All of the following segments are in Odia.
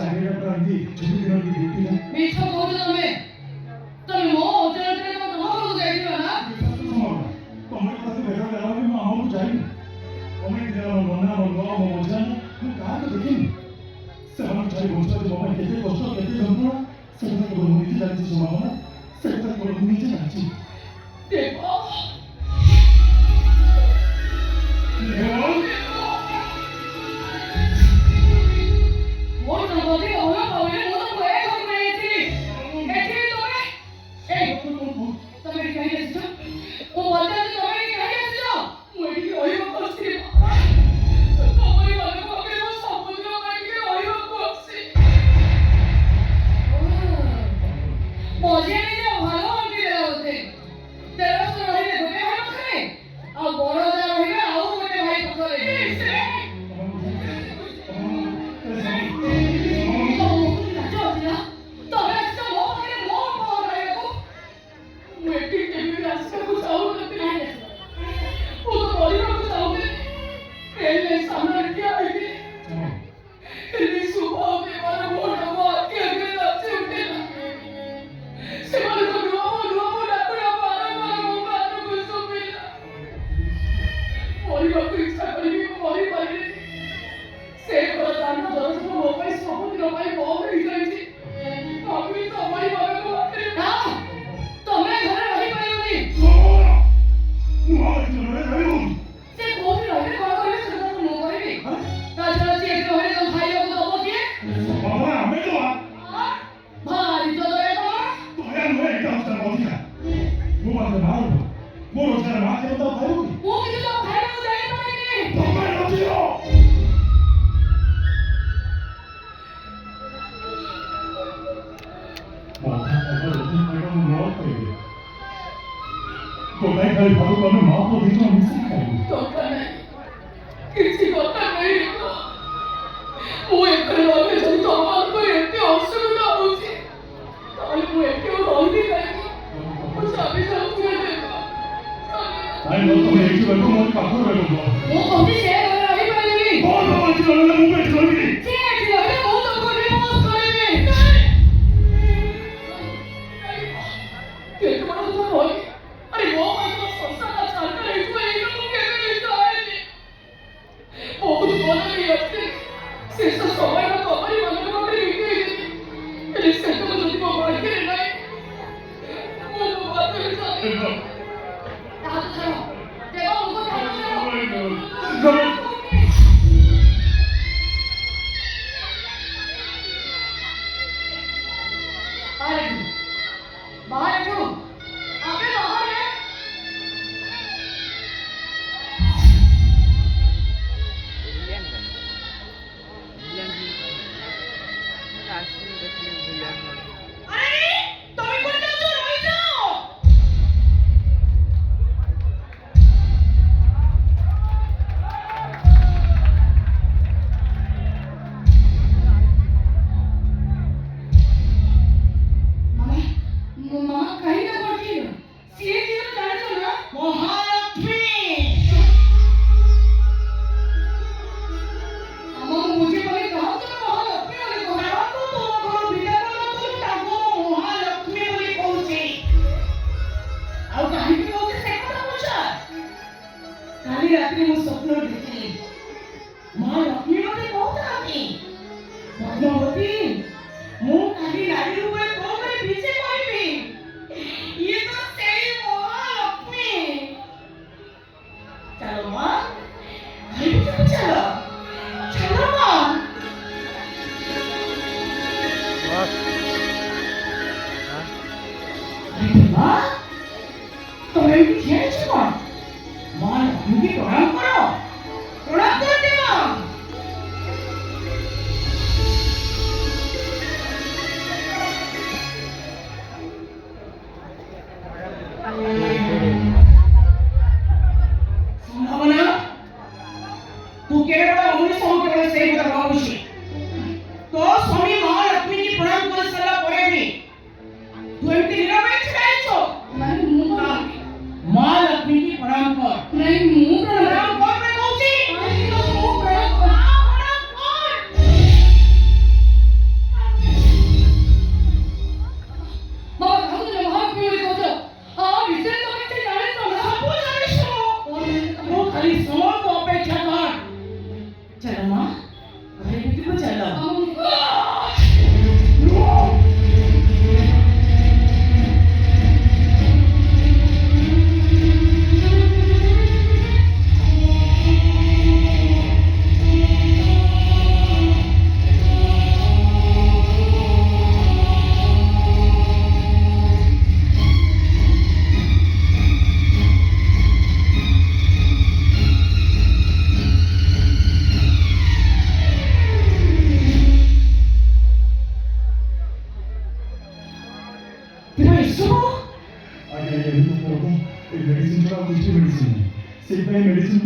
ଚାରିଟା ପ୍ରାନ୍ତି ଛୁଟି ଦିନ ବି ଡ୍ୟୁଟି ନାହିଁ। ମିଛ କହୁଛ ତମେ। ତମେ ମୋ ଅଞ୍ଚଳରେ ତମ ଘରକୁ ଯାଇଥିଲ ନା? ତମେ କଥା ବେର ଦେଲା ବି ମୁଁ ଆମକୁ ଯାଇନି। ତମେ ଦିନ ମୋ ନନା ମୋ ନଅ ମୋ ମଜା ମୁଁ କାହାକୁ ଦେଖିନି। ସେମାନଙ୍କୁ ଛାଡ଼ି ବଞ୍ଚିବାକୁ ମୋ ପାଇଁ କେତେ କଷ୍ଟ କେତେ ଯନ୍ତ୍ରଣା ସେଟା କେବଳ ମୁଁ ନିଜେ ଜାଣିଛି ଶୁଣାମନା ସେଟା କେବଳ ମୁଁ ନିଜେ ଜାଣିଛି। ଦେବ ମୋର ତ ବଧି ଭଲ ପାଉନି ମୁଁ ତ ଘରେ ଘରକୁ ଯାଇଥିଲି। ଏଠି ତମେ ତମେ ଏଠି କାହିଁକି ଆସିଛ? ମୁଁ ପଚାରୁଛି ତମେ ଏଠି କାହିଁକି ଆସିଛ? ମୁଁ ଏଠି ରହିବାକୁ ଆସିଛି। ତମରି ମାନଙ୍କ ପାଖରେ ମୁଁ ସବୁଦିନ କାହିଁକି ରହିବାକୁ ଆସିଛି? ମଝିରେ ନିଜେ ଭଲ ଅଣ୍ଟି ଦେଲା ବୋଧେ। ତେରଶହ ରହିବେ ଗୋଟେ ଭାଇ ପାଖରେ ଆଉ ବରଦା ରହିବେ ଆଉ ଗୋଟେ ଭାଇ ପାଖରେ।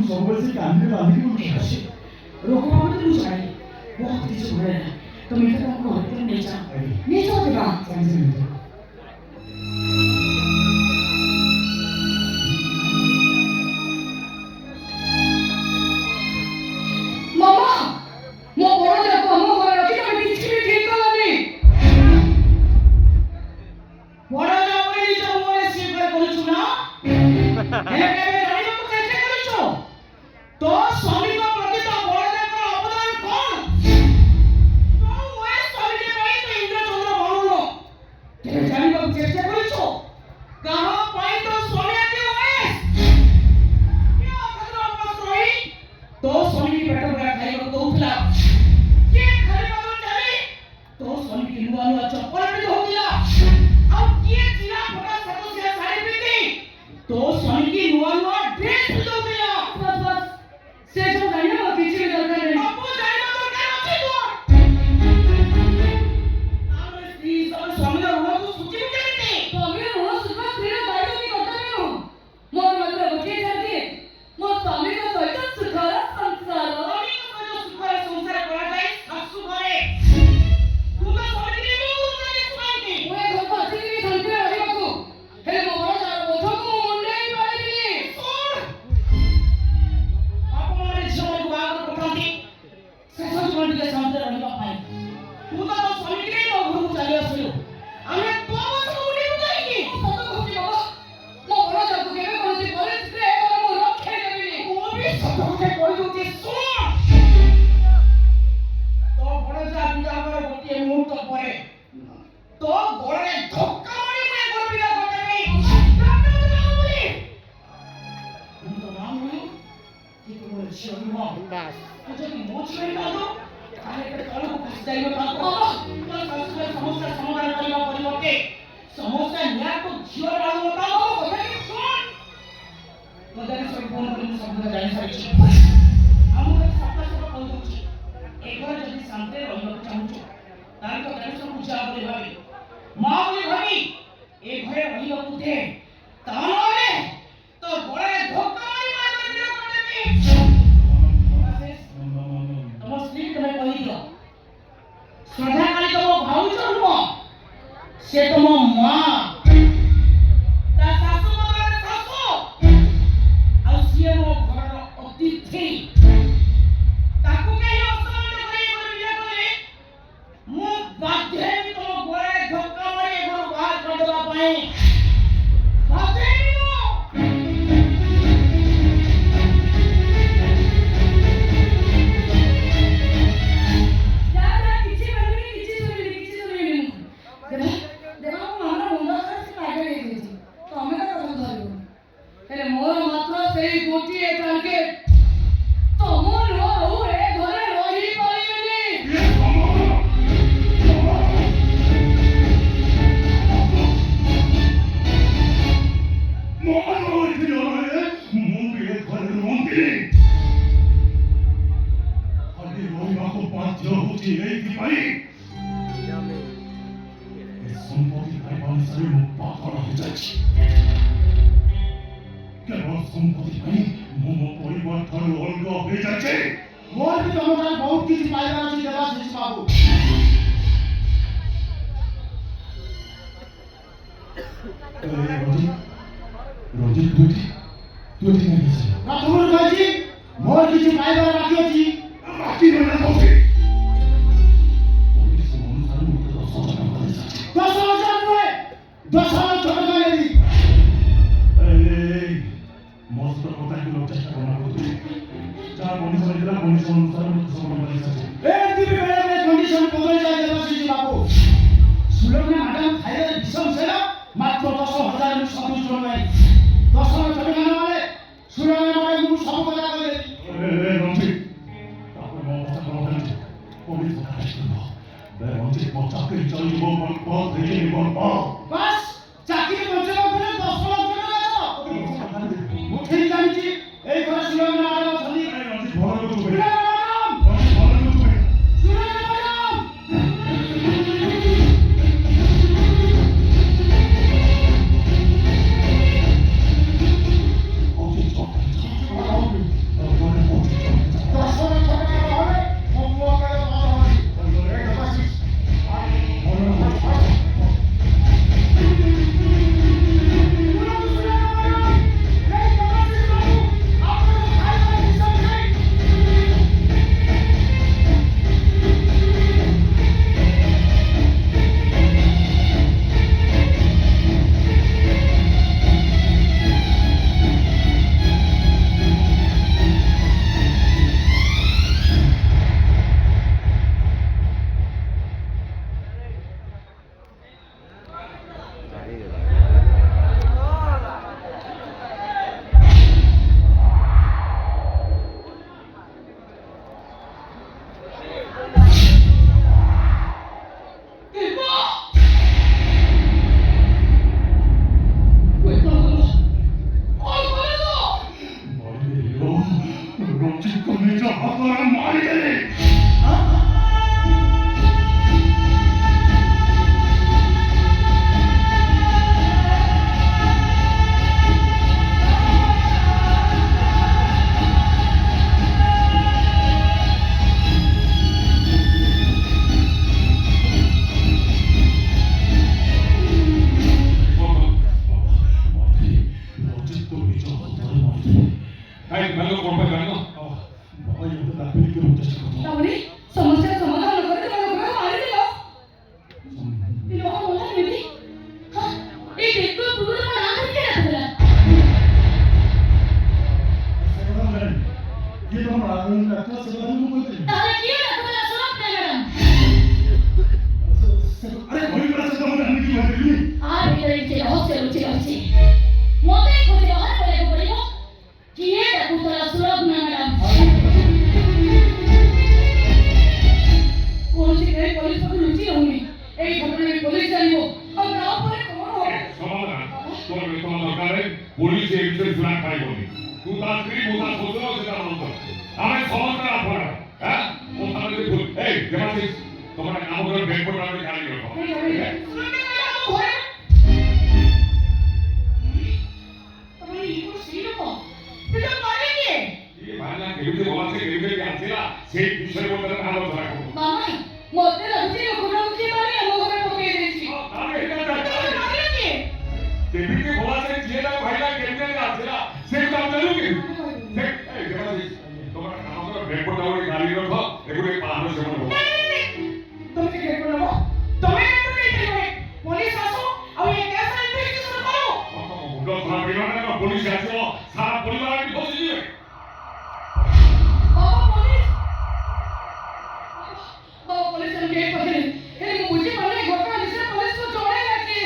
ସବୁବେଳେ ସେ କାନ୍ଦିରେ ବାନ୍ଧିକି ବୁଲୁଛି। रोको बाबू तू जाए बहुत किसी हो रहा है तो मैं तो आपको होटल नहीं जाऊँ नहीं जाऊँगा मामा मैं बोल रहा हूँ हम बोल रहे हैं कि मैं किसी भी ठीक कर नहीं बोल रहा हूँ मैं जो बोले सिर्फ कर बोल चुना है क्या मैं रानी को कैसे कर चुना तो स्वामी को प्रति तो बोल रहे हैं अपना कौन तो वो स्वामी के भाई तो इंद्र चंद्र बोलो तेरे जानी को कैसे कर चुना कहाँ पाई तो स्वामी आते हुए क्या खतरा अपना स्वामी तो स्वामी की बेटा बड़ा खाई को उठला ये खाली बात चली तो स्वामी की नुआ नुआ चप्पल पे हो गया अब ये जिला बड़ा सतो से साड़ी पीती तो स्वामी की नुआ नुआ ड्रेस भी हो गया बस बस से जो जाने वो पीछे में दरकार नहीं अब वो जाने तो क्या होती तो आम स्त्री सब स्वामी का हुआ तो सूची में करते तो अभी हुआ सुबह फिर दायित्व भी करता नहीं हूँ मोर मतलब बच्चे जाती है मोर स्वामी का सहित सुखारा संसार स्वामी का सहित सुखारा संसार करा जाए सासु घरे तू तो स्वामी के मुंह उठाने सुनाएंगे वो एक घोड़ा असली भी संते रही बाबू हेले मो बड़ा सारा बोझ को मुंडे ही पाले दिली सुन आप हमारे जीवन को आगे बढ़ाती सासु जीवन के संते रही बापाई तू तो स्वामी के नो घर को चले आसलो हमें तो बस मुंडे उठाएंगे सतो कहती बाबा मो बड़ा जाको केबे कोनसी परिस्थिति है और मो रखे देबी वो भी सतो के कोई दूती सुन तो बड़ा जा बिया कर गोटे मुहूर्त परे तो गोड़े धक्का मारी मैं गोड़ बिया करते नहीं काटो जाओ बोली तुम तो नाम हुई कि तुम बोले शिवनी हो बस मुझे की मोच में डाल दो आने के तले को फंस जाइए बाबा तो समस्या समाधान करना परिवर्ते समस्या न्याय तो जीवन डाल बताओ बताइए सुन मदन से फोन करके समझा जाए सारी चीज हम लोग सब कौन दूची एक बार जल्दी शांति रहना चाहूँ तार तो कैसे पूछा बोले भाई माँ बोले भाई एक घरे रही हो तुझे तानोले तो बड़े धोखा मारी मार कर दिया करते थे तुम स्लीप में कही दिया श्रद्धा काली तो वो भाऊ चलूँ से तुम माँ ता सासू मगर सासू ଆଉ ସିଏ ମୋ ଘରର ଅତିଥି ତାକୁ କେହି ଅସମ୍ମାନ କରି ମୁଁ ବାଧ୍ୟ ହେବି ତମ ଗୋଡ଼ରେ ଧକ୍କା ମାରି ଏ ଘରୁ ବାହାର କରିଦେବା ପାଇଁ ବାଧ୍ୟ ହେବି ହେଲେ ମୋର ମାତ୍ର ସେଇ ଗୋଟିଏ ଟାର୍ଗେଟ ତମ ଆଉ ଏ ଘରେ ରହି ପାରିବେନି সম্পত্তি পাই ମୋ ପରିବାର ଠାରୁ ଅଲଗା ହୋଇଯାଇଛି ମୋର ବି ତମ ପାଇଁ ବହୁତ କିଛି ପାଇବାର ଅଛି ଦେବାଶିଷ ବାବୁ ରୋଜି ତୁ ଏଠି ନାହିଁ ନା ତୁମର କହିଛି ମୋର କିଛି ପାଇବାର ବାକି ଅଛି ବାକି ରହିଲା କହୁଛି ପୋଲିସ ଅନୁସାରେ ମୁଁ 10,000 ନୁହେଁ 10,000 ଟଙ୍କା ନେବି ମୋ ସହିତ କଥା ହେବାକୁ ଚେଷ୍ଟା କରନା କରୁଛି ଯାହା ମଣିଷ ହେଇଥିଲା ମଣିଷ ଅନୁସାରେ ମୋତେ ସବୁ କରିସାରିଛି ଏମିତି ବି ବେଳେ କଣ୍ଡିସନ ବଦଳି ଯାଏ ଦେବାଶିଷ ବାବୁ ସୁଲଗ୍ନା ମ୍ୟାଡାମ ଖାଇବାରେ ବିଷ ମିଶେଇଲା ମାତ୍ର 10,000 ମୁଁ ସନ୍ତୁଷ୍ଟ ନୁହେଁ 10,000 ଟଙ୍କା ନହେଲେ ସୁଲଗ୍ନା ମ୍ୟାଡାମ ମୁଁ ସବୁ କଥା କହିଦେବି ରଞ୍ଜିତ ତାପରେ ମୋ କଥା କଣ କହିଛି ପୋଲିସ କଥା ଆସିବ ରଞ୍ଜିତ ମୋ ଚାକିରି ଚାଲିବ ମୋର ପଦ ହେଇଯିବ ମୋର ପଦ ବାସ୍ ଚାକିରି ବଞ୍ଚେଇବା ପରେ 10,000 ଟଙ୍କା ମୁଁ ଠିକ ଜାଣିଛି ଏଇ ଘରେ ସୁଲଗ୍ନା ମ୍ୟାଡାମ ଅଛନ୍ତି ରଞ୍ଜିତ ଭଲ ଲୋକ ସୁଲଗ୍ନା ମ୍ୟାଡାମ ଦେବାଶିଷ ତମର କାମ କର ବେଙ୍ଗ ପଟାରେ ଖାଲି ରଖ ये भाला केबिते बोला से केबिते के आथिला सेई विषय बोलते आलोचना करू मामा मते लाଗୁଛି ଲୋକଙ୍କୁ ମାରି ଆମ ଘରେ ପକେଇ ଦେଇଛି तारे केबिते बोला से जेला भाईला केबिते के आथिला सेई काम चालू के से ए देबाशिष तमरा काम करो बेंग पटारे खाली रख एगुरे पानो सेवन हो তুমি কি করব তুমি এমন নেই পুলিশ আসো আর এই কেস ইনভেস্টিগেশন করো मुंडो खराब बिना ना पुलिस आछो सारा परिवार की फसी जिवे बाबा पुलिस हम गेट पर हे मुझे पहले घटना विषय पुलिस को जोड़ेगा कि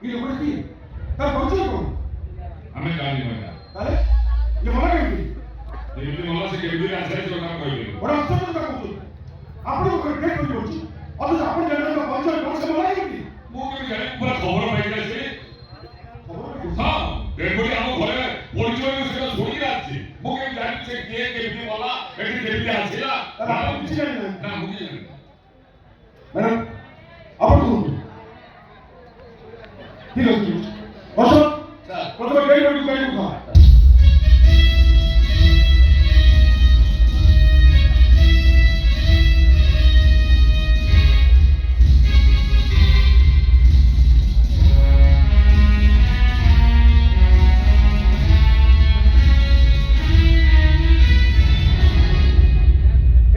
ये लोग की तार पहुंचो कौन हमें गाली मत अरे ये मना केबिते केबिते बोला से केबिते आछे जो काम कइले बड़ा अफसर का कहू आपण को क्रिकेट करी होची अथच आपण जनता का पहुंचो कौन से मना केबिते मो के जाने पूरा खबर पाइला से हां बेंगोली हम घरे पहुंचो से छोड़ी आछे मो के जाने से केबिते बोला एटी केबिते आछिला तार आपण किछि जानि ना मुझे मैडम आपण को ठीक है अशोक सर प्रथम गेट पर गाड़ी उठा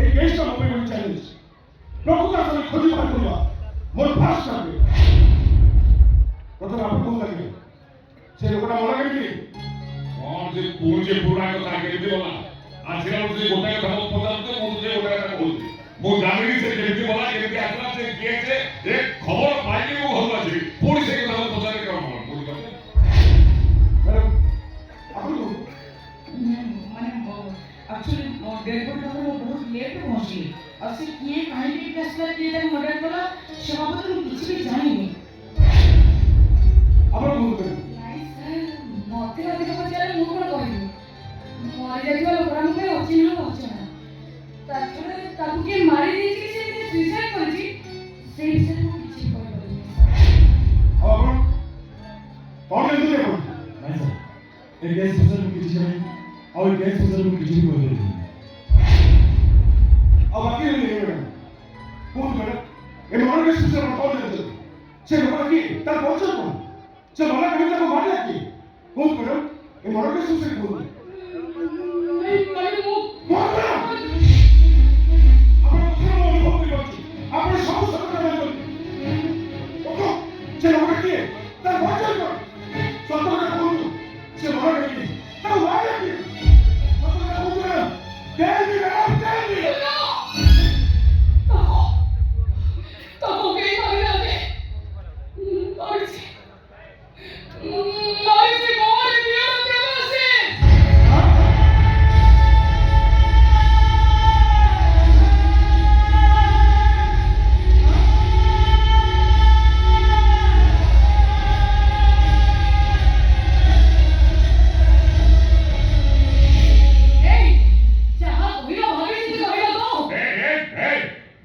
এই কেসটা হবে বলে চ্যালেঞ্জ প্রকৃত আসলে খোঁজ বার করিবা মোর ফার্স্ট টার্গেট প্রথমে আপনি কোন লাগবে সে লোকটা মনে কেমনি और जे कोण जे पुरा को केबिते बोला आछिला जे गोटा का हम पदार्थ मो जे गोटा का बोलते मो जामिनी से केबिते बोला केबिते आछला से किए छे एक खबर पाइले मो हल्ला छे पुरी से के हम पदार्थ के हम बोली करते ম্যাডাম আপনি কোন ମାନେ एक्चुअली डेढ़ घंटा में बहुत लेट पहुंची और से किए कहीं भी फैसला किए थे मर्डर वाला सभापति को कुछ भी जानिनी আপনার কোন করেন ନାଇଁ ସାର୍ ମତେ ଅଧିକ ପଚାରେ ମୁଁ କଣ କହିବି ମରିଯାଇଥିବା ଲୋକମାନଙ୍କୁ ଅଚିହ୍ନା ଅଚେନା ତା ଛଡ଼ା ତାକୁ କିଏ ମାରି ଦେଇଛି କି ସେ ସୁଇସାଇଡ୍ କରିଛି ସେଇ ବିଷୟରେ ମୁଁ କିଛି କହିପାରିବିନି ଆଉ ଆପଣ କଣ କେମିତି ଆପଣ ନାଇଁ ସାର୍ ଏ କେସ୍ ବିଷୟରେ ମୁଁ କିଛି ଜାଣିନି ଆଉ ଏ କେସ୍ ବିଷୟରେ ମୁଁ କିଛି ବି କହିପାରିବିନି ଆଉ ବାକି ରହିଲେ ମ୍ୟାଡ଼ାମ କୁହନ୍ତୁ ମ୍ୟାଡ଼ାମ ଏ ମର୍ଡର କେସ୍ ବିଷୟରେ ଆପଣ କଣ ଜାଣିଛନ୍ତି ସେ ଲୋକଟା କିଏ ତାର ପରିଚୟ କଣ ସେ ମନା କେମିତି ତାକୁ ମାରିଲା କିଏ କୁହନ୍ତୁ ମ୍ୟାଡ଼ାମ ଏ ମର୍ଡର କେସ୍ ବିଷୟରେ କୁହନ୍ତୁ ମାନେ ମୁଁ ଆପଣ କଥା ମୁଁ ଅନୁଭବ କରିପାରୁଛି ଆପଣ ସବୁ ସତ କଥା ଜାଣିଛନ୍ତି ଓହୋ ସେ ଲୋକଟା କିଏ ତାର ପରିଚୟ କଣ ସତ କଥା କୁହନ୍ତୁ ସେ ମନା କେମିତି ତାକୁ ମାରିଲା କିଏ ସତ କଥା କୁହନ୍ତୁ madam tell me madam tell me ତାକୁ କେହି ମାରିନାହାନ୍ତି ମରିଛି ମୋରି ଦିଅ ଦେବାଶିଷ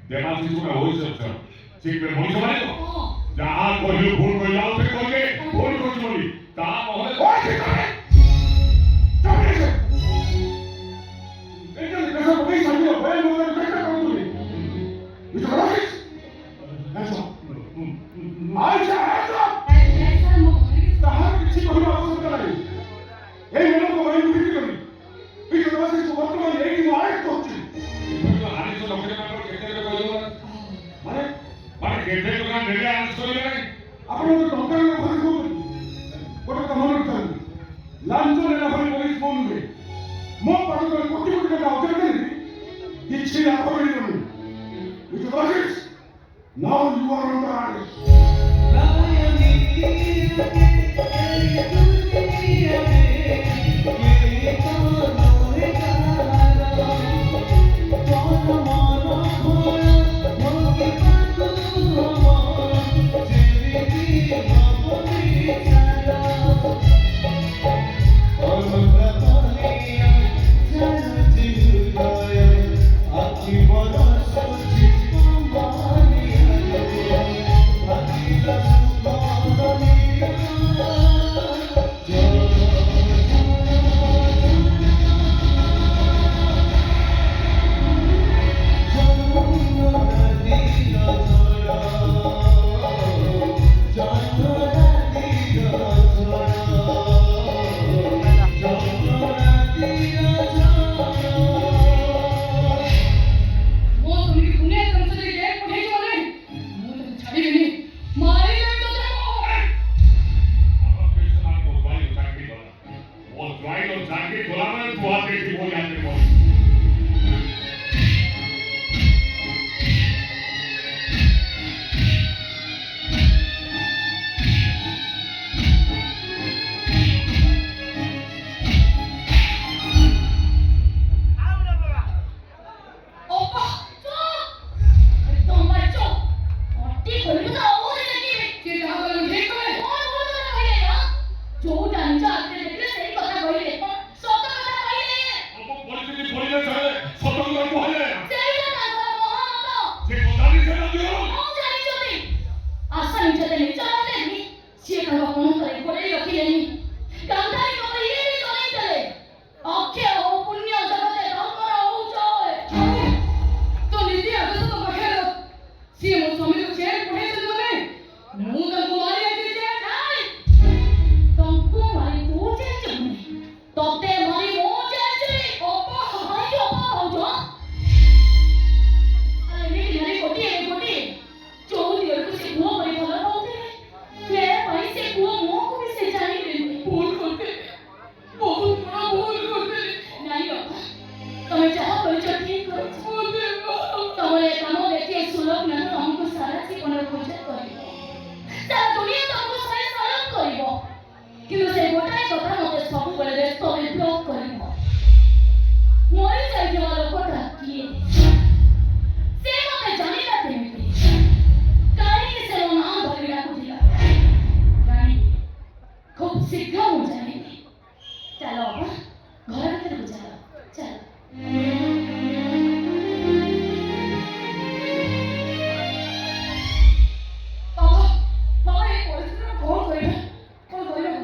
देवाशिष को होई सब ठीक पे मनीष माने तो जहां कोई भूल कोई लाओ फिर कोई भूल कुछ बोली ता मोहले ओए ठीक है चले से एकदम कैसा कोई समझो भाई मुझे क्या करूं तू ये तो राकेश ऐसा आजा आजा ताहार किसी को आवश्यकता नहीं এই মেয়েকে বাইরে বিক্রি করি এই দেবাশিষ को বর্তমান এই কি আরেক করছে हानि तो लोके में केते को कहलो মানে माने केते को ना नेले आंस करिले नहीं ଆପଣ ଗୋଟେ ଟଙ୍କା ନ ଖର୍ଚ୍ଚ କରୁଛନ୍ତି ଗୋଟେ କଥା ମନେ ରଖିଥାନ୍ତୁ ଲାଞ୍ଚ ନେଲା ଭଳି ପୋଲିସ ଫୋନ ନୁହେଁ ମୋ ପାଖରେ କୋଟି କୋଟି ଟଙ୍କା ଅଜୟ ଦେଲି କିଛି ଲାଭ ମିଳିବନି ବୁଝି ପାରୁଛ ନାଉ ୟୁ ଆର ଅଣ୍ଡର ଆରେଷ୍ଟ ଜାକି ଖୋଲା ମାନେ ତୁ ହାତ ଦେଖି ବୋଇ ଜାଣିଲେ ବୋଇ 오빠, 좀! 너무 말이 좀! 어디 걸리다 어디 생기니? 진짜 하고는 개꿀! 뭘 모르는 거예요? 좋은 남자한테 내가 내 거다 걸리네. 쏟다 거다 걸리네. ପରିସ୍ଥିତି ପରିବେଶରେ ସତର୍କ ରହିବ ହେଲେ 제일 나서 뭐 하나 ସେ କଥାରେ ସେ ରାଜିବ 더. ଜାଣିଛନ୍ତି? 아싸 인자들이 쩔어내니 시에가 공원거리 고래를 여기내니 감당이 거의 일이 전해있다네. 어케 오분녀 저번에 너무나 오죠. 또 니네 앞에서 또 막혀요. 지금 저미도 제일 보내주는 누가 뭐 말이 해주지? 아이! 똥꼬 말이 도제주네. 너때 말이 모제주니. 오빠! 아니 오빠 오죠? 아니 말이 고디. 좋은 열구시 구워버리 벌어보대. 얘 마이세 구워 먹고 있을 자리를 뭘 건데? 뭘 건데? 나이요. तुम्हें चाहो तो चलती करो तुम्हारे कामों देखिए सुलभ न तो हमको सारा जीवन पूजन करिबो सारा दुनिया तो हमको सारे सालम करिबो কিন্তু ସେ ଗୋଟାଏ କଥା ମୋତେ ସବୁବେଳେ ବ୍ୟସ୍ତରେ ବ୍ଲକ୍ କରିବ ମରି ଯାଇଥିବା ଲୋକଟା କିଏ ସେ ମୋତେ ଜାଣିଲା କେମିତି କାହିଁକି ସେ ମୋ ନାଁ ଧରି ଡାକୁଥିଲା ଜାଣିନି ଖୁବ୍ ଶୀଘ୍ର ମୁଁ ଜାଣିବି ଚାଲ ବାବା ଘର ଭିତରକୁ ଚାଲ ବାବା ଏ ପରିସ୍ଥିତିରେ କଣ କରିବା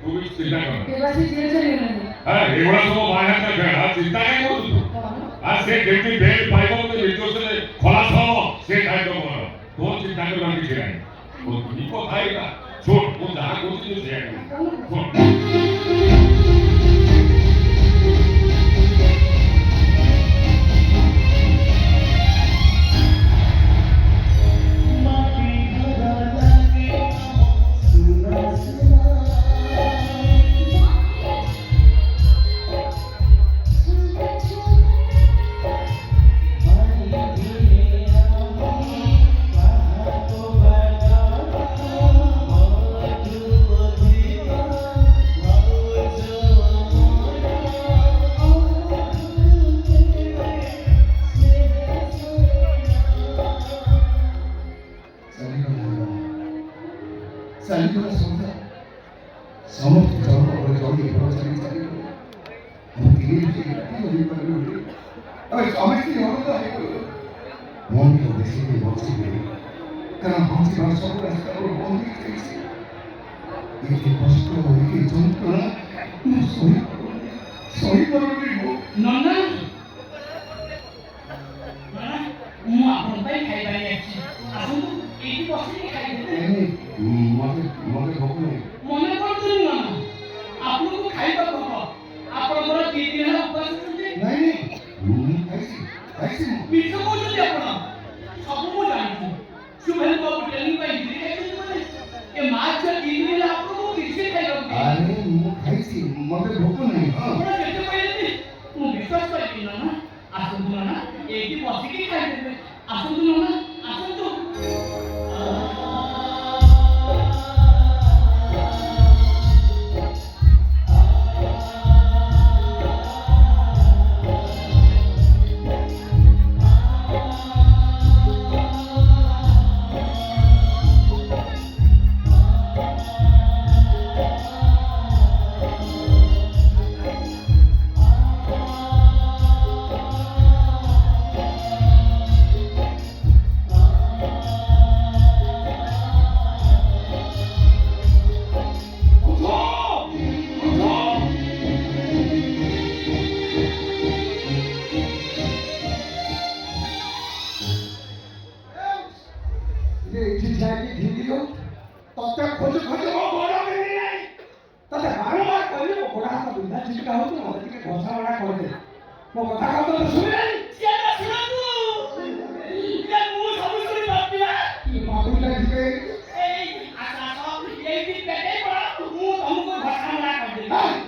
ତୁ ବି ଚିନ୍ତା କର ଦେବାଶୀ ଧୀରେ ଧୀରେ ଗଲାଣି ଏଗୁଡ଼ା ସବୁ ବାହାନା ଖେଳ ଚିନ୍ତା କାଇଁ କରୁଛୁ ସେ କେମିତି ବେଲ୍ ପାଇବ ମୋତେ ନିର୍ଦ୍ଦୋଷରେ ଖଲାସ ହବ ସେ ଦାୟିତ୍ୱ ମୋର ତୋ ଚିନ୍ତା କରିବା କିଛି ନାହିଁ କି କଥା ଏଇଟା ଶୁଣ ମୁଁ ଯାହା କହୁଛି ତୁ ସେଇଆ ଶୁଣ ଚାଲିଗଲା ସନ୍ଧ୍ୟା ସମସ୍ତେ ଜଣକ ଜଣେ ଘର ଚାଲିଗଲେ ମୁଁ ଧୀରେ ଧୀରେ ହୋଇପାରିଲି ଆମେ ସମସ୍ତେ ଅଲଗା ହେଇଗଲୁ ମୁଁ ତ ବେଶୀ ବଞ୍ଚିବି କାରଣ ବଞ୍ଚିବା ସବୁ ରାସ୍ତାରୁ ବନ୍ଦ ହେଇଯାଇଛି ଏତେ କଷ୍ଟ ଏତେ ଯନ୍ତ୍ରଣା ମୁଁ ସହିପାରୁନି ମୁଁ ନନା ମୁଁ ଆପଣଙ୍କ ପାଇଁ ଖାଇବା ନେଇ ଆସିଛି ଆସନ୍ତୁ ଏଇଠି ବସିକି ଖାଇଦେବେ ମତେ ଭୋକ ନାହିଁ ମନେ କରୁଛନ୍ତି ନନା ଆପଣଙ୍କୁ ଖାଇବାକୁ ହବ ଆପଣଙ୍କର 2 ଦିନ ହେଲା ଉପାସ ଅଛନ୍ତି ନାଇଁ ମୁଁ ଖାଇଛି ମିଛ କହୁଛନ୍ତି ଆପଣ ସବୁ ମୁଁ ଜାଣିଛି ସୁଭେଲ ବାବୁ ଟ୍ରେନିଂ ପାଇଁ ଦିଲ୍ଲୀ ଯାଇଛନ୍ତି ମାନେ ଏ ମା ଛୁଆ 2 ଦିନ ହେଲା ଆପଣଙ୍କୁ କିଛି ଖାଇବାକୁ ଆରେ ମୁଁ ଖାଇଛି ମତେ ଭୋକ ନାହିଁ ଆପଣ କେତେ କହିଲେନି ମୁଁ ବିଶ୍ୱାସ କରିବି ନନା ଆସନ୍ତୁ ନନା ଏଇଠି ବସିକି ଖାଇଦେବେ ଆସନ୍ତୁ ନନା ଆସନ୍ତୁ ମୋ କଥା କଥା ଶୁଣିଲେନି ସେଟା ଶୁଣନ୍ତୁ ଇଏ ମୁଁ ସବୁ ଶୁଣି ପାରୁଛି କି ମାଗୁଲା ଯିବେ ଏଇ ଆସ ଏଇଠି ପେଟେ ପଡ ମୁଁ ତମକୁ ଘଷା ମନା କରିଦେବି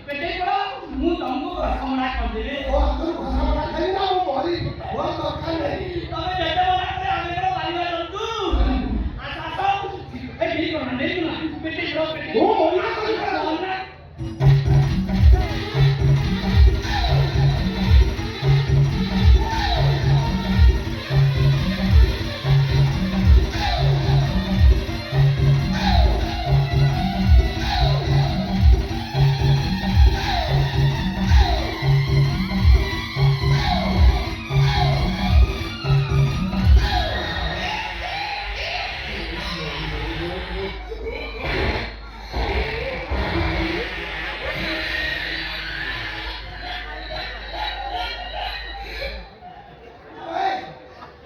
पेटे को मु तुमको समरा कर देबे ओ अंदर भाषा बड़ा खाई ना वो बड़ी बहुत दरकार नहीं तबे पेटे बना के आगे को बालिवा जंतु आसा तो ए नहीं करना पेटे को पेटे ओ मना कर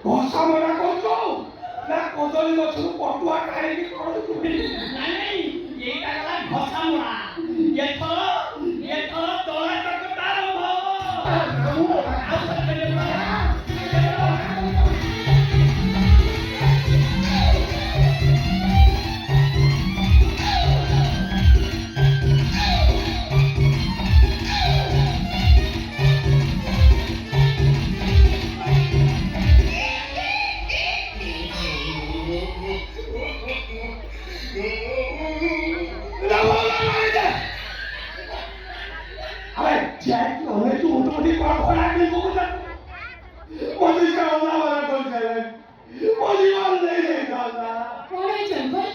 भाषा मना करछो ना कदली गछरु पटुआ काढिକି करू तुमी नहीं एटा गला घसा मोरा ये थरो तोला तक तारो अरे जैक होने तू उठोटी कोण खोला की बघू ना मोदी का होला मला कोण करे मोदी मान नाही रे दादा कोण आहे चंपल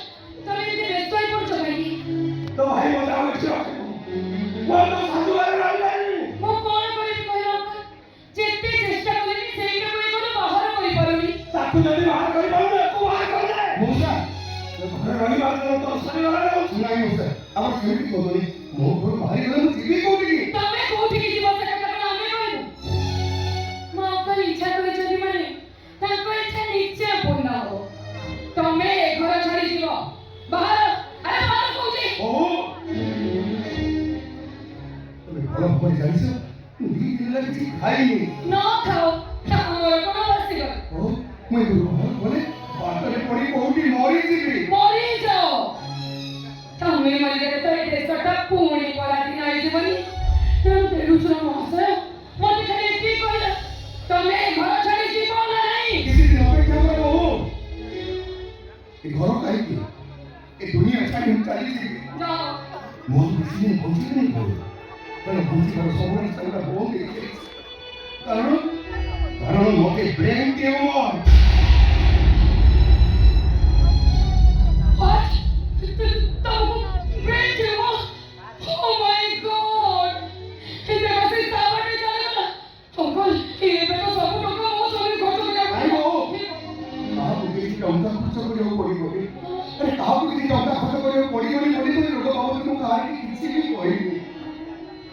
तुम्ही इथे व्यस्तय पडतो काही तो भाई मला आवश्यक वो तो साधुवार राहिला मग कोण करेल କହିଲ ଯେତେ ଚେଷ୍ଟା କଲେନି ସେଇଟା ପୁଣି କଣ ବାହାର କରିପାରୁନି ତାକୁ ଯଦି ବାହାର କରିପାରୁନି ତାକୁ ବାହାର କରିଦେ ମଉସା ଘରେ ରହିବାର ତ ଶନିବାର ନାଇଁ ମଉସା ଆମର ସେମିତି କହୁନି ମୋ ଘରୁ ବାହାରି ଗଲେ ମୁଁ ଯିବି କୋଉଠିକି ତମେ କୋଉଠିକି ଯିବ ସେ କଥା କଣ ଆମେ କହିବୁ ମୋ ଅଙ୍କଲ ଇଚ୍ଛା କରିଛନ୍ତି ମାନେ ତାଙ୍କ ଇଚ୍ଛା ନିଶ୍ଚୟ ପୂର୍ଣ୍ଣ ହବ ତମେ ଏ ଘର ଛାଡି ଯିବ ବାହାର ଆରେ ବାହାର କହୁଛି ଓହୋ ତମେ ଭଲ ଭାବରେ ଜାଣିଛ ମୁଁ ଦି ଦିନ ଲାଗି କିଛି ଖାଇନି ନ ଖାଅ ଆମର କଣ ବସିବ ଓ ମୁଁ ଏ ଘରୁ ଗଲେ ବାଟରେ ପଡ଼ି କୋଉଠି ମରିଯିବି ମରିଯାଅ ତମେ ମରିଗଲେ ତ ଏ ଦେଶଟା ପୁଣି ପରାଧୀନ ହେଇଯିବନି ତେଣୁ ଫେରୁଛୁ ମହାଶୟ ମତେ ଖାଲି ଏତିକି କହିଲ ତମେ ଏ ଘର ଛାଡି ଯିବ ନା ନାହିଁ କିଛି ଦିନ ଅପେକ୍ଷା କର ବୋହୁ ଏ ଘର କାହିଁକି ଏ ଦୁନିଆ ଛାଡ଼ି ମୁଁ ଚାଲିଯିବି ଯାଅ ମୋର ବେଶୀ ଦିନ ବଞ୍ଚିବି ନାହିଁ ବୋହୁ ମାନେ ବଞ୍ଚିବାର ସବୁବେଳେ ଚାଲିବା ବନ୍ଦ ହେଇଯାଇଛି କାରଣ ମୋତେ brain tumour What? Brain tumor? Oh my God! Ele vai ser sábado e já Uncle, ele vai passar por uma cama só ele gosta de Ai, bohୁ କାହାକୁ କିଛି ଟଙ୍କା ଖର୍ଚ୍ଚ କରିବାକୁ ପଡ଼ିବନି ଆରେ କାହାକୁ କିଛି ଟଙ୍କା ଖର୍ଚ୍ଚ କରିବାକୁ ପଡ଼ିବନି ବୋଲି ତ ଲୋକ ଭାବନ୍ତି ମୁଁ କାହାକୁ କିଛି ବି କହିନି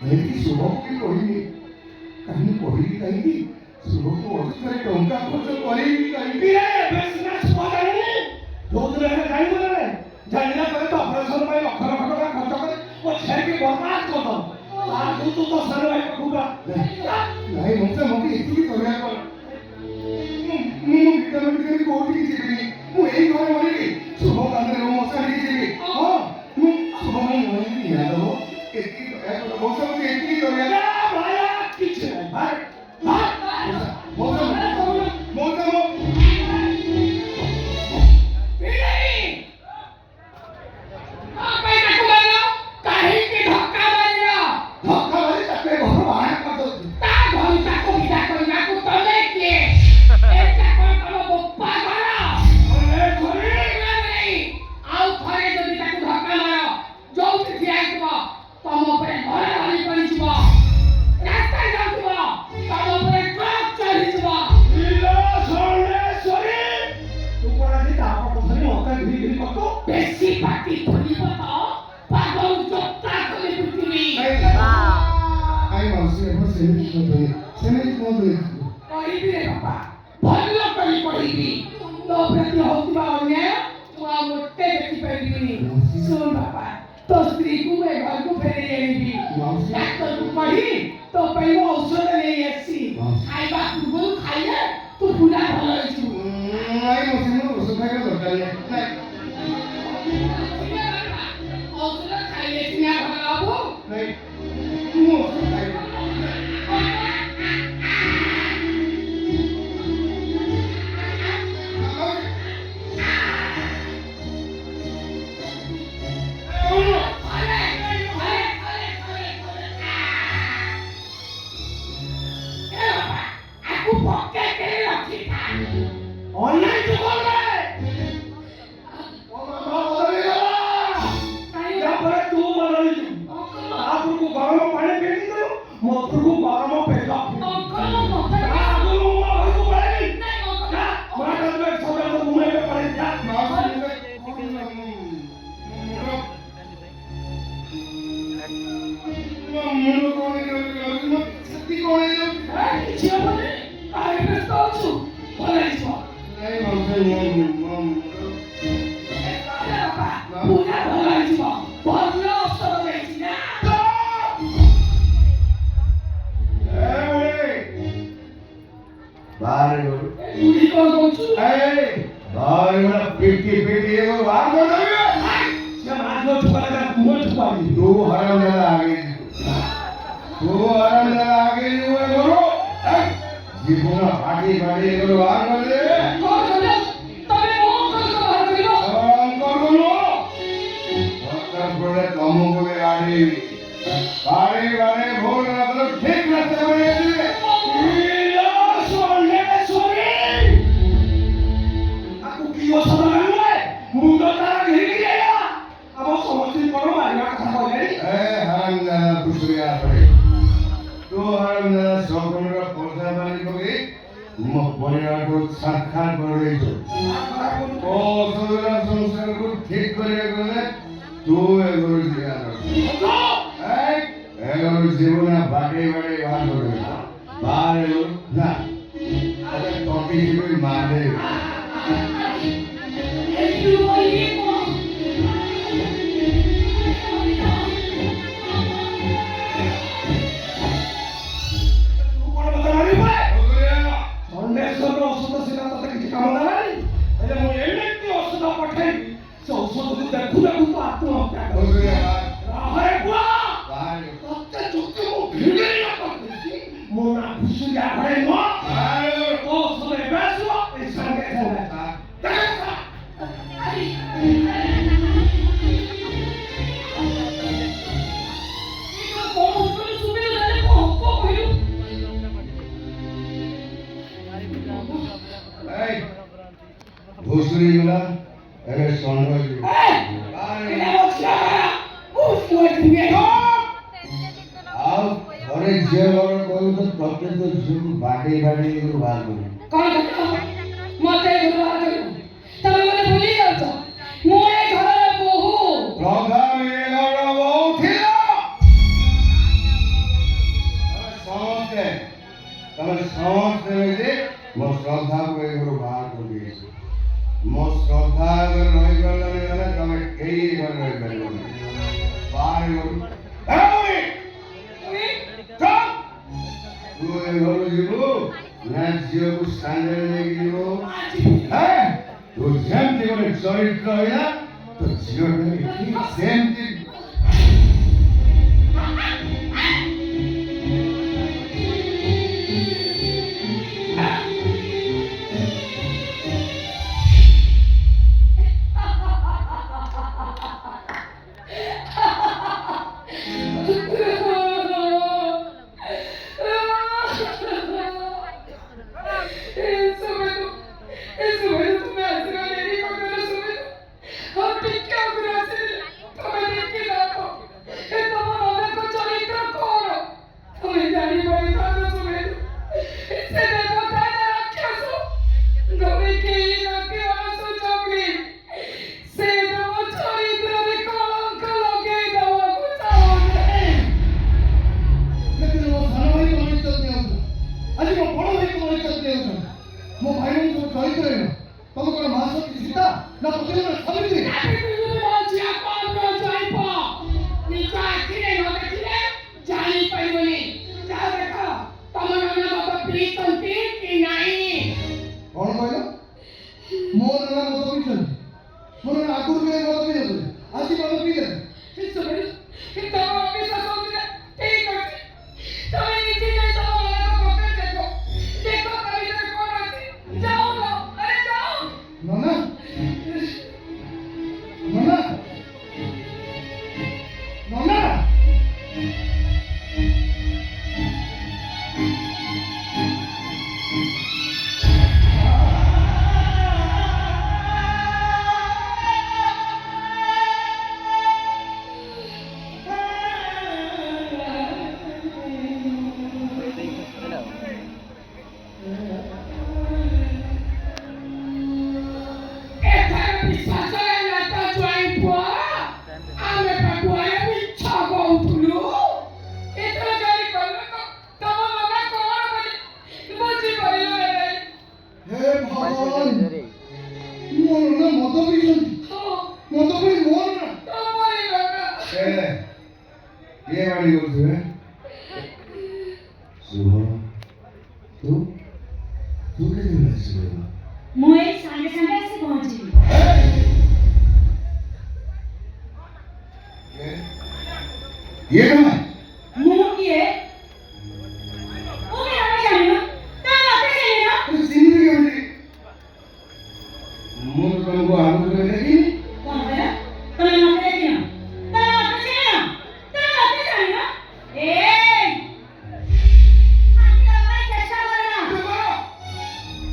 ଏମିତି ଶୁଭକୁ ବି କହିନି କାହିଁକି କହିବି କାହିଁକି ଶୁଭକୁ ଅଯଥାରେ ଟଙ୍କା ଖର୍ଚ୍ଚ କରିବି କାହିଁକି ଏବେ ସିନା ଶୁଭ ଜାଣିନି ଯୋଉଥିରେ ହେଲେ ଜାଣିବ ନା ଜାଣିଲା ପରେ ତ ଅପରେସନ ପାଇଁ ଲକ୍ଷ ଲକ୍ଷ ଟଙ୍କା ଖର୍ଚ୍ଚ କରି ମୋ ଝିଅକି ବର୍ବାଦ କରିଦେବ ତାଠୁ ତୁ ତ ସାନ ଭାଇ ପାଖକୁ ନାଇଁ ମତେ ଏତିକି କରିବା କର ମୁଁ ଭିଟାମିନ୍ କେମିତି କୋଉଠିକି ଯିବିନି ମୁଁ ଏଇ ଘରେ ମରିବି ଶୁଭ କାନ୍ଦରେ ମୁଁ ମଶାଣିକି ଯିବି ହଁ ମୁଁ ଶୁଭ ପାଇଁ ମରିବି ନିଆଁ ଦେବ ଏତିକି ଦୟା କର ମଉସା ମତେ ଏତିକି ଦୟା ଭାଇ କିଛି ନାହିଁ ଭାଇ ମଉସା ମଉସା ମୁଁ ଔଷଧ ଖାଇବି। Aku pakai kira kita. Online tu kau ni. Kau berdiri lah. Yang pada tu berdiri tu. Aku ku garam pakai pergi tu. Motor ku garam pakai. Aku mau balik. Mana tu sampai tu mulai balik ya. Mulu kau ni, sedih kau ni. Siapa ni? Aku tahu. Boleh semua. Hey, mom. Punya boleh semua. Boleh semua sini. Baru. Ini kau tu. Baru piti itu baru dah. Siapa aku cakap dengan kamu cakap ni. Tu haram dah lagi. Ni guru. Jibuna party guru baru dah. Kau jadi. Tapi mau kau baharu itu. Kau guru. Kau boleh kamu boleh hari. Hari भोर रात ठीक रहते हुए aku kios sama gue muda tanah gini ya apa solusi kalau mana kata kau jadi haram dah busria pare tu haram dah sokonra porta bani kogi mo poribar ko sakhar kore itu o sodra samsar ko ঠিক করে গলে tu এগুলো দিয়া এগুলো জীবনে বাড়ি ভাগ করে বাড়ি না আরে টপি দিবি মারে Itu lagi mau. भोसड़ी वाला अरे सोनवा जी आओ अरे जे और कोई तो तोते तो झूठ बाटे को बात बोले कौन कहता मते गुरुवार करो तब मैंने भूली जाओ तो मोए घर बहु राधा ये घर बहु थी तमे समझते जे मो श्रद्धा को एक बात बोली मो श्रद्धा अगर रही गल ने तमे कई घर रही गल बाहर ए तू ए घर जीवो ना जियो को सांगरे ने जीवो है तो जेमती को चरित्र है तो जियो ने सेमती Itu से सुबह तू तू कैसे मिला सुबह ମୁଁ ଏଇ ସାଙ୍ଗେ ସାଙ୍ଗେ ଆସି ପହଞ୍ଚିଲି। ये कौन है ମୁଁ କିଏ? ମୁଁ କିଏ ଆମେ ଜାଣିନ? ତା ମତେ ଜାଣିନ? तू सीधी नहीं होती मुझे तुमको आगे को देखी କଣ କହିଲ? ତମେ ମତେ ଦେଖିନ? ତା ମତେ ଜାଣିନ? ତା ମତେ ଜାଣିନ? ଏଇ ଆଜି ତମେ ଚେଷ୍ଟା କରନା।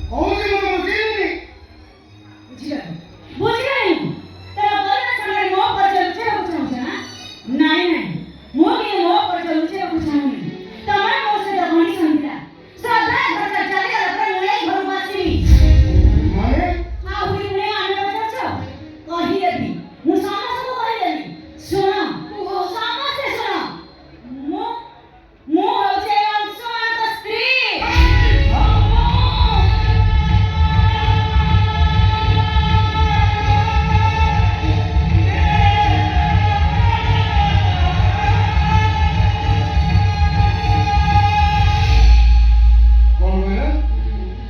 कौन सी मुझे मुझे नहीं ବୁଝିଲ? ବୁଝିଲନି? ତମ ପରିବାର ସାଙ୍ଗରେ ମୋ ପରିଚୟ ଲୁଚେଇବାକୁ ଚାହୁଁଛ ନା? ନାଇଁ ନାଇଁ, ମୁଁ କିଏ ମୋ ପରିଚୟ ଲୁଚେଇବାକୁ ଚାହୁଁନି। ତମର ମୋ ସହିତ କଣ୍ଡିସନ ଥିଲା। ଶ୍ରଦ୍ଧା ଖର୍ଚ୍ଚ ଚାଲିଗଲା ପରେ ମୁଁ ଏଇ ଘରକୁ ଆସିବି। माने ଆହୁରି ପୁଣି ଆମେ ପଚାରୁଛ? କହିଦେବି, ମୁଁ ସମସ୍ତଙ୍କୁ କହିଦେବି। ଶୁଣ, ସମସ୍ତେ ଶୁଣ, ମୁଁ ହଉଛି ଏ ଅଂଶୁମାନଙ୍କ ସ୍ତ୍ରୀ।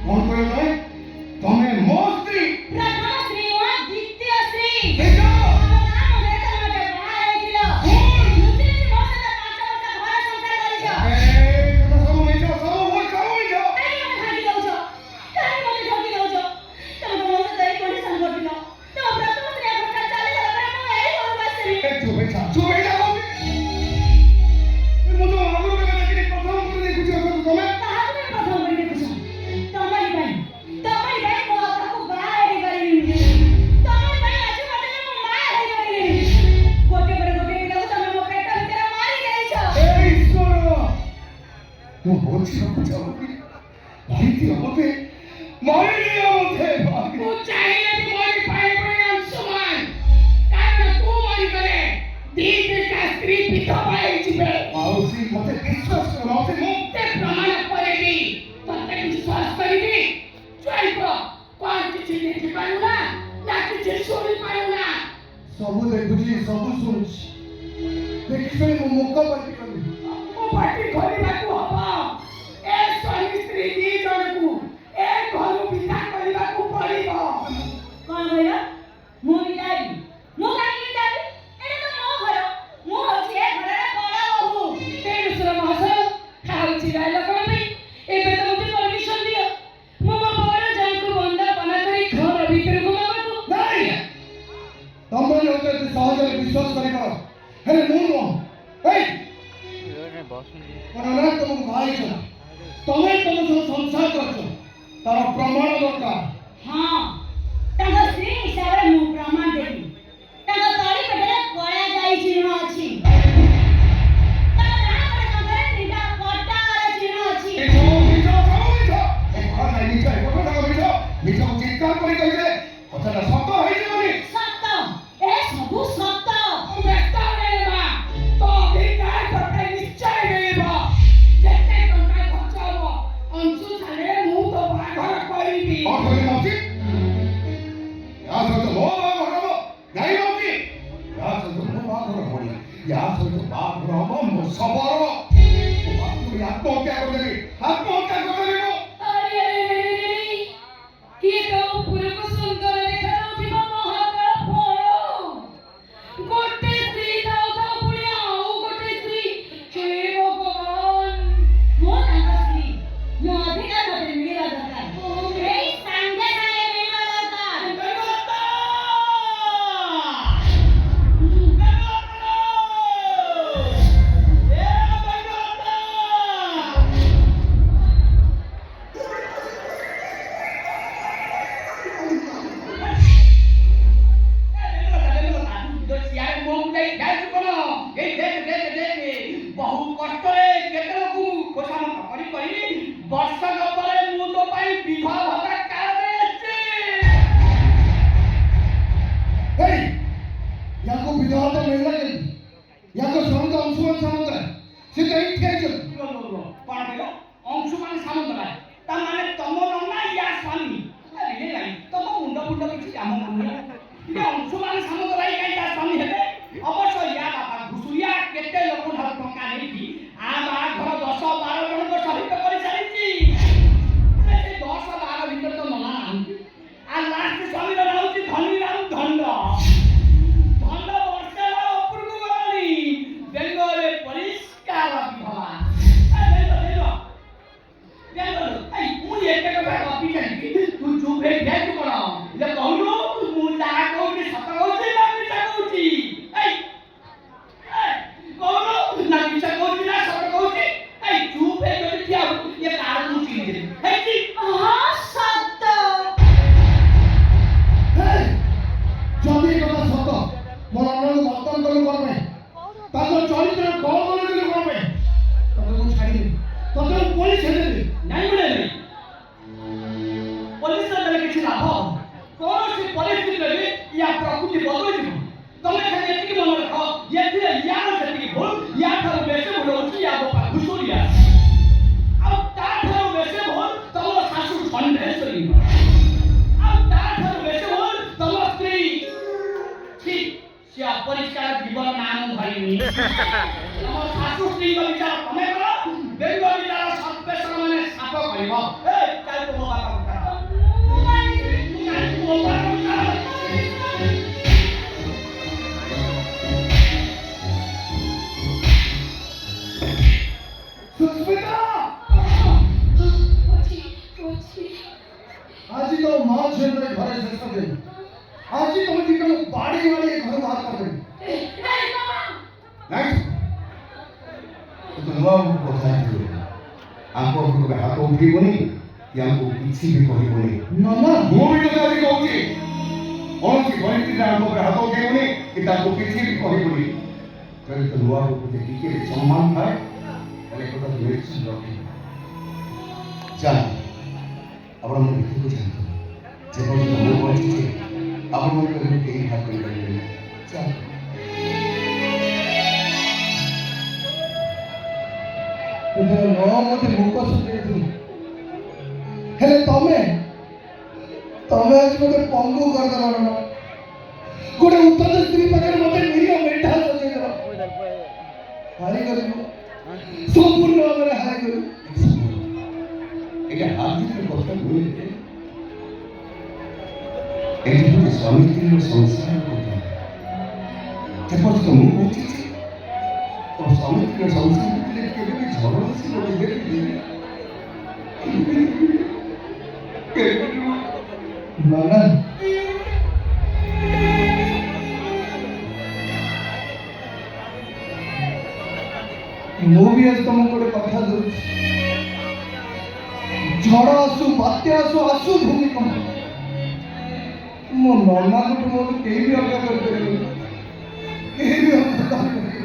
कौन बोले तुम्हें मोस्त्री ପ୍ରଥମ ସ୍ତ୍ରୀ ନୁହଁ, ଦ୍ୱିତୀୟ ସ୍ତ୍ରୀ। देखो ଆମ ନାଁ ମନରେ ତମେ ମତେ ବାହା ହେଇଥିଲ। ଲୁଚି ଲୁଚି ମୋ ସହିତ 5 ବର୍ଷ ଘର ସଂସାର କରିଛ। तो सब में जाओ सब वो करो ही जाओ କାହିଁକି ମତେ ଠକି ଦଉଛ? କାହିଁକି ମତେ ଠକି ଦଉଛ? ତମେ ତ ମୋ ସହିତ ଏଇ condition କରିଥିଲ। ତମ ପ୍ରଥମ ସ୍ତ୍ରୀ ଖର୍ଚ୍ଚ ଚାଲିଗଲା ପରେ ମୁଁ ଏଇ ଘରକୁ ଆସିବି। चुप बैठा मुझे आगु में लेकिन प्रथम को देखु छ तुम्हें କାହାକୁ ତମେ ପ୍ରଥମ କରି ଦେଖୁଛ? ତମରି ପାଇଁ ମୁଁ ଆଉ କାହାକୁ ବାହା ହେଇପାରିବିନି। ତମରି ପାଇଁ ଆଜି ମୋତେ ମୁଁ ମା ହେଇପାରିବିନି। ଗୋଟେ ପରେ ଗୋଟେ ପିଲାକୁ ତମେ ମୋ ପେଟ ଭିତରେ ମାରି ଦେଇଛ। ए ईश्वर तू बोलছি कुछ होगी भाई थी होते मारी लिया होते तू चाहेगा कि मोरी पाइबनी अंशुमान कारण तू मोरी करे दीद का स्त्री पिता पाए जिबे माउसी मते विश्वास करो मते ते प्रमाण परेगी तते विश्वास करेगी चोइबो कोन किछि देखि पारुना ना किछि सुनि पारुना सब देखुची सब सुनुची देखिसे मो मुख पर करी ओ पार्टी କରିବାକୁ ହବ ଏ ସ୍ୱାମୀ ସ୍ତ୍ରୀ ଦି ଜଣକୁ ଏ ଘରୁ ବିଦା କରିବାକୁ ପଡ଼ିବ କଣ କହିଲ? ମୁଁ ବିଦାଇବି? ମୁଁ କାହିଁକି ବିଦାଇବି? ଏଇଟା ତ ମୋ ଘର। ମୁଁ ହଉଛି ଏ ଘରର ବଡ଼ ବୋହୂ। ତେଣୁଶୁର ମହାଶୟ ଖାଉଛି ଗାଇଲ କଣ ପାଇଁ ଏବେ ତ ମୋତେ ପରମିଶନ ଦିଅ ମୁଁ ମୋ ବଡ଼ ଯାଙ୍କୁ ବନ୍ଦାପନା କରି ଘର ଭିତରକୁ ନେବାକୁ नहीं तमे होते सहज विश्वास करी करो हेले मु नो ए कोना ना तुम भाई छ तमे तुम सब संसार करछ तार प्रमाण दरकार ହଁ, ତାଙ୍କ ସ୍ତ୍ରୀ ହିସାବରେ ମୁଁ ପ୍ରମାଣ ଦେବି। ତାଙ୍କ ତଳି ପେଟରେ କଳା ଗାଈ ଚିହ୍ନ ଅଛି। ତାଙ୍କ ଡାହାଣ ପଟ କାନ୍ଧରେ 3ଟା କଟାର ଚିହ୍ନ ଅଛି। ଚିତ୍କାର କରି କହିଲେ କଥାଟା ସତ ହେଇଯିବନି ସତ, ଏ ସବୁ ସତ। ବ୍ୟସ୍ତ ମିଳିବ ତ ଅଧିକାର ତତେ ନିଶ୍ଚୟ ମିଳିବ ଯେତେ ଟଙ୍କା ଖର୍ଚ୍ଚ ହବ ଅଂଶୁ ସାଙ୍ଗେ ମୁଁ ତ ବାହାଘର କରିବି କଣ କହିଲେ ମାଉସୀ ୟା ସହିତ ମୋ ବାହାଘର ହବ ନାଇଁ ମାଉସୀ ୟା ସହିତ ମୋ ବାହାଘର ହବନି ୟା ସହିତ ବାହାଘର ହବ ମୋ ଶବର ଆତ୍ମହତ୍ୟା କରିଦେବି ଆତ୍ମହତ୍ୟା କରିଦେବି ମୁଁ ଆରେ କିଏ ତ ଉପରକୁ ସୁନ୍ଦର ଦେଖାଯାଉଥିବ ମହାକାଳ ଫଳ ଗୋଟେ ସ୍ତ୍ରୀ ଥାଉ ଥାଉ ପୁଣି ଆଉ ଗୋଟେ ସ୍ତ୍ରୀ ହେ ଭଗବାନ ମୁଁ ତାଙ୍କ ସ୍ତ୍ରୀ। ମୋ ଅଧିକାର ମୋତେ ମିଳିବା ଦରକାର। ଏଇ ସାଙ୍ଗେ ସାଙ୍ଗେ ମିଳିବା ଦରକାର। ବହୁ କଷ୍ଟରେ କେତେ ଲୋକକୁ ଖୋସାମତ କରି କରି ବର୍ଷକ ପରେ ମୁଁ ତୋ ପାଇଁ ବିବାହ ଭତ୍ତା କାର୍ଡ ଆସିଛି Hey! याको विधवा तो मिलना नहीं याको स्वामी तो अंशुमान सामंत है से कहीं क्या चल କଣ କହିଲ ଅଂଶୁମାନ ସାମନ୍ତରାୟ ତା ମାନେ ତମ ନନା ୟା ସ୍ୱାମୀ ରିଲେ ନାହିଁ ତମ ମୁଣ୍ଡ ଫୁଣ୍ଡ କିଛି କାମ କରୁନି ଇଏ ଅଂଶୁମାନ ସାମନ୍ତରାୟ କାହିଁ ତା ସ୍ୱାମୀ ହେବେ ଅବଶ୍ୟ ୟା ବାପା ଘୁଷୁରିଆ କେତେ ଲୋକ ଠାରୁ ଟଙ୍କା ନେଇକି ଆମ ଶାଶୁ ସ୍ତ୍ରୀଙ୍କ ବିଚାର ତମେ କର, ବେଙ୍ଗ ବିଚାର ସର୍ବେଶ୍ୱର ମାନେ ସାପ କରିବ। ଚାଲ ତୁମ ବାପା ବିଚାର। ମୁଁ ଜାଣିଛି। ମୁଁ ଜାଣିଛି ମୋ ବାପା ବିଚାର। ସୁସ୍ମିତା, ଅଛି ଅଛି। ଆଜି ତ ମା ଝିଅଙ୍କର ଘରେ ଶେଷ ଦିନ। ଆଜି ତମେ ଦି ଜଣ ବାଡ଼ି ବାଡ଼ି ଏ ଘରୁ ବାହାର କରିଦେବି। ନାଇଁ ତ ନୂଆ କଥା ହେଇଥିବ ଆମକୁ କେବେ ହାତ ଉଠେଇବନି କି ଆମକୁ କିଛି ବି କହିବନି। ମାମା, ମୁଁ ବି ତତେ ଆଜି କହୁଛି କୌଣସି ପରିସ୍ଥିତିରେ ଆମ ଉପରେ ହାତ ଉଠେଇବନି କି ତାକୁ କିଛି ବି କହିବନି। ଯଦି ତ ନୂଆ ପ୍ରତି ଟିକେ ବି ସମ୍ମାନ ଥାଏ ତାହେଲେ କଥା ତୁ ନିଶ୍ଚିତ ରଖିବ। ଚାଲ ଆପଣ ମୋତେ ଦେଖିବାକୁ ଚାହାନ୍ତୁ ଯେପର୍ଯ୍ୟନ୍ତ ମୁଁ ବଞ୍ଚିଛି ଆପଣମାନଙ୍କୁ କେହି ଭାଗ କରିପାରିବେନି। ଚାଲ ମତେ ମୁକ ଶୁଖେଇଥିଲି, ହେଲେ ତମେ ତମେ ଆଜି ମତେ ପଙ୍ଗୁ କରିଦେଲ ନା। ଗୋଟେ ଉତ୍ତର ସ୍ତ୍ରୀ ପାଖରେ ମତେ ନିରୀହ ମେଣ୍ଢା ସଜେଇଦେଲ। ହାରିଗଲି ମୁଁ, ସମ୍ପୂର୍ଣ୍ଣ ଭାବରେ ହାରିଗଲି। এটা হাত দিতে কথা বলতে এটি হচ্ছে স্বামী স্ত্রীর সংসার কথা। যেপর্যন্ত ମୁଁ ବଞ୍ଚିଛି ତ ସ୍ୱାମୀ ସ୍ତ୍ରୀର ସଂସାର ଭିତରେ କେବେ ବି ଝଗଡ଼ା ଆସିବ କେବେ ବି ମାମା, ମୁଁ ବି ଆଜି ତମକୁ ଗୋଟେ କଥା ଦଉଛି। ଝଡ଼ ଆସୁ, ବାତ୍ୟା ଆସୁ, ଆସୁ ଭୂମିକମ୍ପ, ମୋ ନନାଙ୍କଠୁ ମୋର କେହି ବି ଅଲଗା କରିପାରିବେନି। କେହି ବି ଅଲଗା କରିପାରିବେନି।